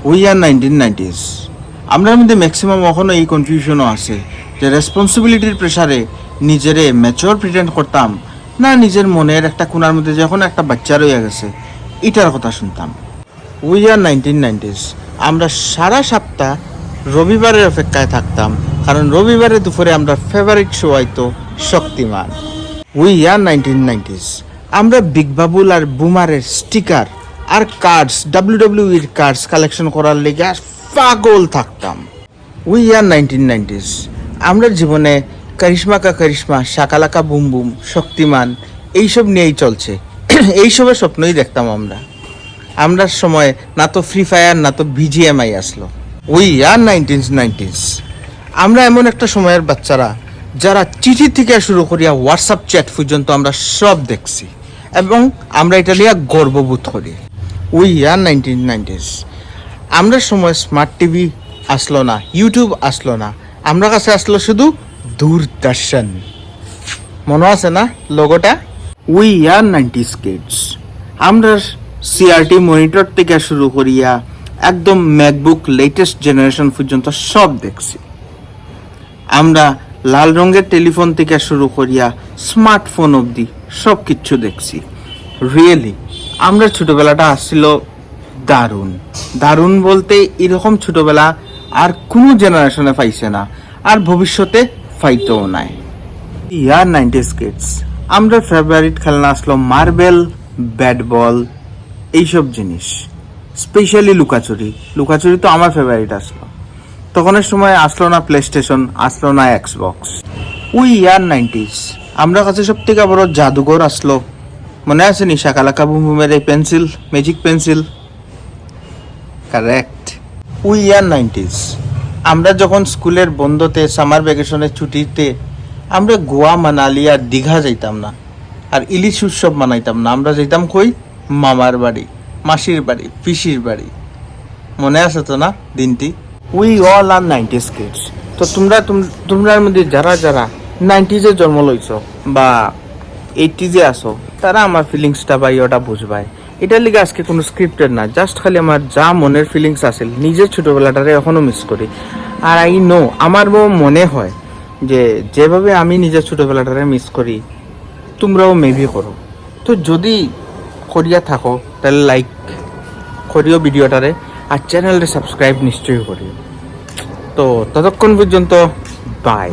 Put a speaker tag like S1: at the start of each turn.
S1: We are 1990s। আমরার মধ্যে maximum এখনও এই কনফিউশনও আছে যে রেসপন্সিবিলিটির প্রেশারে নিজেরে ম্যাচিওর প্রিটেন্ড করতাম না নিজের মনের একটা কোনার মধ্যে যখন একটা বাচ্চা রয়ে গেছে এটার কথা শুনতাম। We are 1990s। আমরা সারা সপ্তাহ রবিবারের অপেক্ষায় থাকতাম, কারণ রবিবারে দুপুরে আমরা ফেভারিট শো হয়তো শক্তিমান। We are 1990s। আমরা বিগ বাবুল আর বুমারের স্টিকার আর কার্ডস ডাব্লিউডাব্লিউইর কার্ডস কালেকশন করার লেগে আর পাগল থাকতাম। We are 1990s। আমরা জীবনে কারিশমা কা কারিশমা, শাকালাকা বুম বুম, শক্তিমান এইসব নিয়েই চলছে। এইসবের স্বপ্নই দেখতাম আমরা। আমরার সময় না তো ফ্রি ফায়ার না তো বিজিএমআই আসলো। We are 1990s। আমরা এমন একটা সময়ের বাচ্চারা যারা চিঠি থেকে শুরু করিয়া হোয়াটসঅ্যাপ চ্যাট পর্যন্ত আমরা সব দেখছি এবং আমরা এটা নিয়ে গর্ববোধ করি। We are 1990s। আমরা সময় স্মার্ট টিভি আসলো না, ইউটিউব আসলো না, আমরা কাছে আসলো শুধু দূরদর্শন। মনে আছে না লোগোটা? We are 90s kids. আমরা সিআরটি মনিটর থেকে শুরু করিয়া একদম ম্যাকবুক লেটেস্ট জেনারেশন পর্যন্ত সব দেখছি। আমরা লাল রঙের টেলিফোন থেকে শুরু করিয়া স্মার্টফোন অবধি সব কিচ্ছু দেখছি। রিয়েলি আমরা ছোটবেলাটা আসছিল দারুণ। দারুণ বলতে এরকম ছোটবেলা আর কোনো জেনারেশনে পাইছে না, আর ভবিষ্যতে পাইতেও নাই। ইয়ার 90s কিডস। আমরা ফেভারিট খেলনা আসলো মার্বেল, ব্যাট বল, এইসব জিনিস। স্পেশালি লুকাচুরি। লুকাচুরি তো আমার ফেভারিট আসলো। তখনের সময় আসলো না প্লে স্টেশন, আসলো না এক্সবক্স। We are 90s। আমরা কাছে সব থেকে বড় জাদুঘর আসলো। মনে আছে নি শাকালাকা বুম বুমের এই pencil, magic pencil? Correct. We are 90s। আমরা যখন স্কুলের বন্ধতে সামার ভ্যাকেশনের ছুটিতে আমরা গোয়া, মানালি আর দীঘা যাইতাম না, আর ইলিশ উৎসব মানাইতাম না, আমরা যাইতাম কই? মামার বাড়ি, মাসির বাড়ি, পিসির বাড়ি। মনে আছে তো না দিনটি? We all are 90s kids. তো তোমরার মধ্যে যারা যারা 90s জন্ম লইছ বা 80s আসো, তারা আমার ফিলিংসটা বা ইয়েটা বুঝবাই। এটার লিগে আজকে কোনো স্ক্রিপ্টেড না, জাস্ট খালি আমার যা মনের ফিলিংস আসে, নিজের ছোটোবেলাটারে এখনও মিস করি। আর আই নো আমার মনে হয় যে যেভাবে আমি নিজের ছোটোবেলাটারে মিস করি তোমরাও মেবি করো। তো যদি করিয়া থাকো তাহলে লাইক করিও ভিডিওটারে, আর চ্যানেলটা সাবস্ক্রাইব নিশ্চয়ই করিও। তো ততক্ষণ পর্যন্ত বাই।